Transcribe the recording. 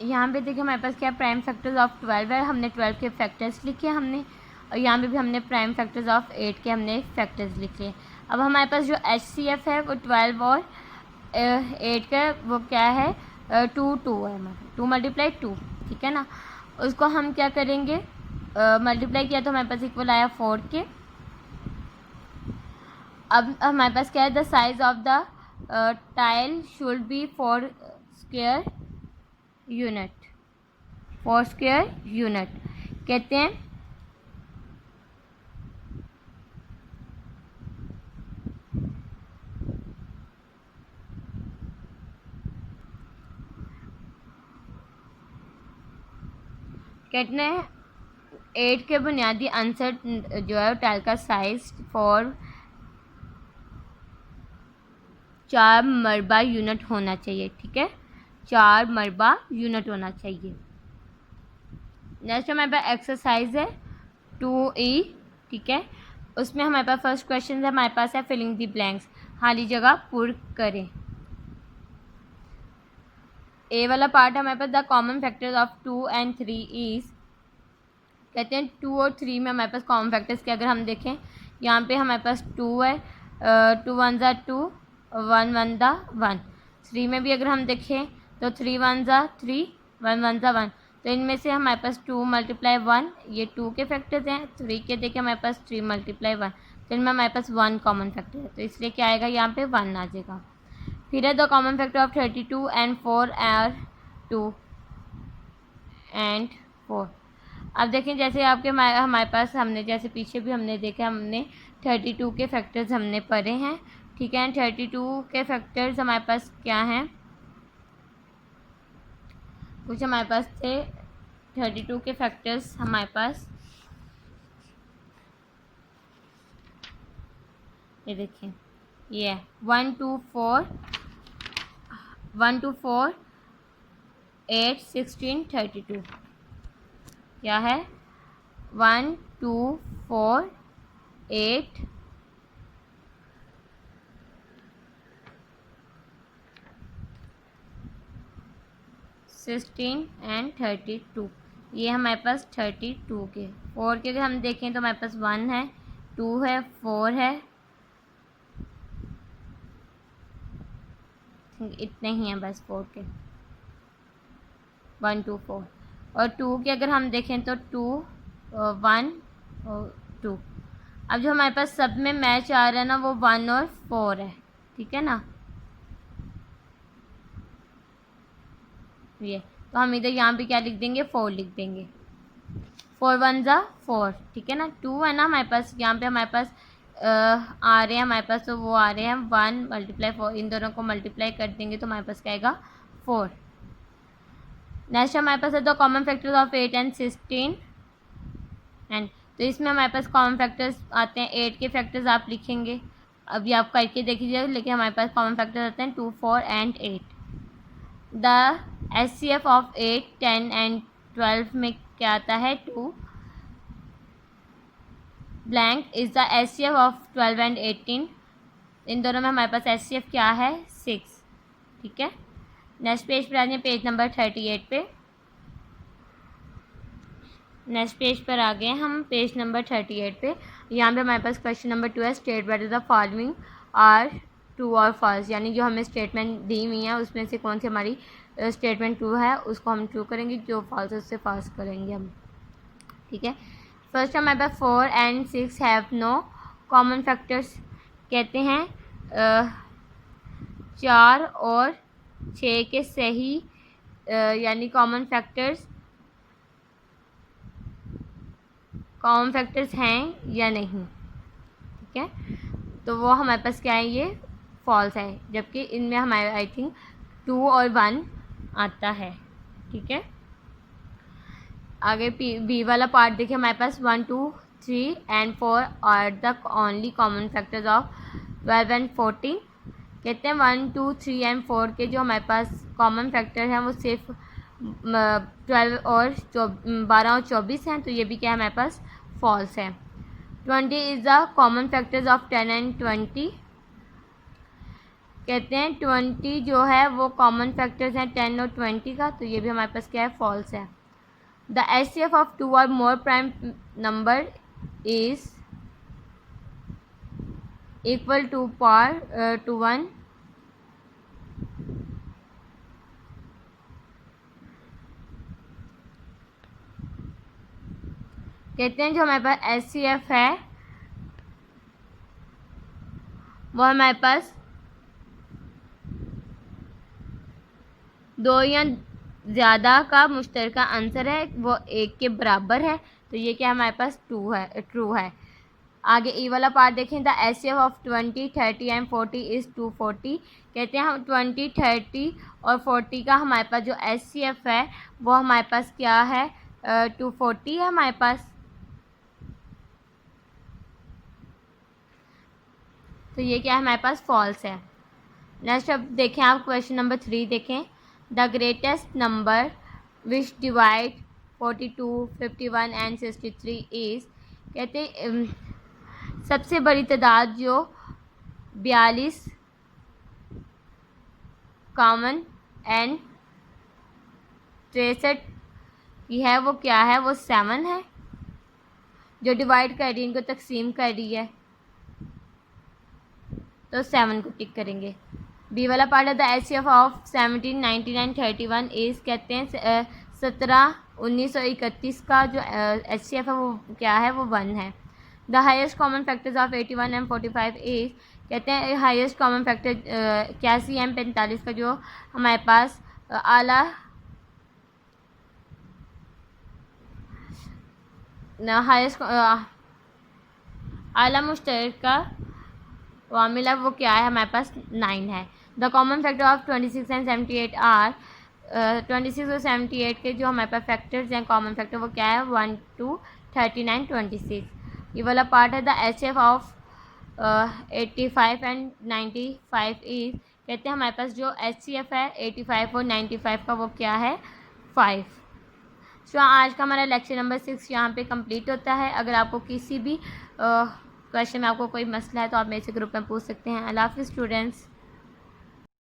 यहाँ पे देखिए हमारे पास क्या प्राइम फैक्टर्स ऑफ 12 है, हमने 12 के फैक्टर्स लिखे हमने, और यहाँ पे भी हमने प्राइम फैक्टर्स ऑफ 8 के हमने फैक्टर्स लिखे। अब हमारे पास जो HCF है वो 12 और 8 का वो क्या है 2 2 है हमारा 2 × 2, ठीक है ना। उसको हम क्या करेंगे, मल्टीप्लाई किया तो हमारे पास इक्वल आया 4 के। अब हमारे पास क्या है, the size of the tile should be 4 square unit, 4 square unit कहते हैं। कहते हैं 8 के बुनियादी आंसर जो है टाइल का साइज 4 मरबा यूनिट होना चाहिए, ठीक है, 4 मरबा यूनिट होना चाहिए। नेक्स्ट हमारे पास एक्सरसाइज है 2E, ठीक है। उसमें हमारे पास फर्स्ट क्वेश्चन है, हमारे पास है फिलिंग द ब्लैंक्स, खाली जगह पुर करें। ए वाला पार्ट हमारे पास the common factors of 2 and 3 is, कहते हैं 2 और 3 में हमारे पास कॉमन फैक्टर्स के अगर हम देखें, यहाँ पे हमारे पास 2 है, 2 1 ज़ा 2, 1 1 ज़ा 1। 3 में भी अगर हम देखें तो 3 1 ज़ा 3, 1 1 ज़ा 1। तो इनमें से हमारे पास 2 × 1 ये 2 के फैक्टर्स हैं, 3 के देखें हमारे पास 3 × 1, तो इनमें हमारे पास 1 कॉमन फैक्टर है, तो इसलिए क्या आएगा यहाँ पे 1 आ जाएगा। फिर है the common factor of 32 and 4 are 2 and 4। अब देखें जैसे आपके हमारे पास हमने जैसे पीछे भी हमने देखा, हमने 32 के फैक्टर्स हमने पढ़े हैं, ठीक है। 32 के फैक्टर्स हमारे पास क्या हैं, कुछ हमारे पास थे 32 के फैक्टर्स हमारे पास, ये देखिए ये 1 2 4 8 16 32, क्या है 1 2 4 8 16 and 32, ये हमारे पास 32 के। 4 के अगर हम देखें तो हमारे पास 1 है, 2 है, 4 है, इतने ही हैं बस 4 के, 1 2 4। और 2 के अगर हम देखें तो 2 1 और 2। अब जो हमारे पास सब में मैच आ रहा है ना वो 1 और 4 है, ठीक है ना। ये तो हम इधर यहाँ पे क्या लिख देंगे, 4 लिख देंगे, 4 1 ज़ा 4, ठीक है ना। 2 है ना हमारे पास, यहाँ पे हमारे पास आ रहे हैं हमारे पास, तो वो आ रहे हैं 1 × 4, इन दोनों को मल्टीप्लाई कर देंगे तो हमारे पास क्या आएगा 4। नेक्स्ट हमारे पास है तो common factors of 8 and 16 and, तो इसमें हमारे पास कॉमन फैक्टर्स आते हैं, 8 के फैक्टर्स आप लिखेंगे, अभी आप करके देख लीजिएगा, लेकिन हमारे पास कॉमन फैक्टर्स आते हैं 2 4 and 8। The HCF of 8 10 and 12 में क्या आता है 2 blank is the HCF of 12 and 18, इन दोनों में हमारे पास HCF क्या है 6, ठीक है। नेक्स्ट पेज पर आ जाए, पेज नंबर 38 पे, नेक्स्ट पेज पर आ गए हम, पेज नंबर 38 पे। यहाँ पे हमारे पास क्वेश्चन नंबर 2 है, state whether the following are true और फॉल्स, यानी जो हमें स्टेटमेंट दी हुई है उसमें से कौन सी हमारी स्टेटमेंट ट्रू है उसको हम ट्रू करेंगे, जो फॉल्स है उससे फॉल्स करेंगे हम, ठीक है। फर्स्ट हमारे पास 4 and 6 have no common factors, कहते हैं 4 और 6 के सही यानी कॉमन फैक्टर्स हैं या नहीं, ठीक है। तो वो हमारे पास क्या है, ये फॉल्स है, जबकि इनमें हमारे आई थिंक 2 और 1 आता है, ठीक है। आगे बी वाला पार्ट देखिए, हमारे पास 1 2 3 and 4 are the only common factors of 12 and 14, कहते हैं 1 2 3 and 4 के जो हमारे पास कॉमन फैक्टर हैं वो सिर्फ 12 और 12 और 24 हैं, तो ये भी क्या है हमारे पास फॉल्स है। 20 is the common factors of 10 and 20, कहते हैं 20 जो है वो कॉमन फैक्टर्स हैं 10 और 20 का, तो ये भी हमारे पास क्या है, फॉल्स है। द HCF ऑफ 2 और more prime number is equal to power to 1। कहते हैं जो हमारे पास HCF है वो हमारे पास 2 या ज़्यादा का मुश्तरका आंसर है, वो 1 के बराबर है, तो ये क्या हमारे पास ट्रू है। आगे ई वाला पार्ट देखें, the HCF of 20, 30 and 40 is 240। कहते हैं हम 20, 30 और 40 का हमारे पास जो HCF है वो हमारे पास क्या है, 240 है हमारे पास। तो ये क्या है हमारे पास, फॉल्स है। नेक्स्ट अब देखें आप क्वेश्चन नंबर 3 देखें, the greatest number which divide 42, 51 and 63 is. कहते सबसे बड़ी तादाद जो 42 कॉमन एंड 63 की है वो क्या है, वो 7 है। जो डिवाइड कर रही है, इनको तकसीम कर रही है, तो 7 को टिक करेंगे। बी वाला पार्ट है, the HCF of 17, 19 and 31 is. कहते हैं 17, 19 और 31 का जो HCF है वो क्या है, वो 1 है। The highest common factors of 81 and 45 is. कहते हैं हाइस्ट कॉमन फैक्टर 81 एंड 45 का जो हमारे पास आला हाइस्ट आला मुश्तरका वामिला वो क्या है, हमारे पास 9 है। The common factor of 26 and 78 are. 26 और 78 के जो हमारे पास फैक्टर्स हैं कॉमन फैक्टर वो क्या है, 1, 2, 39, 26। ये वाला पार्ट है, the HCF of 85 and 95 is. कहते हैं हमारे पास जो HCF है 85 और 95 का वो क्या है, 5। सो आज का हमारा लेक्चर नंबर 6 यहाँ पे कंप्लीट होता है। अगर आपको किसी भी क्वेश्चन में आपको कोई मसला है तो आप मेरे से ग्रुप में पूछ सकते हैं। अल्लाह हाफ़िज़ स्टूडेंट्स।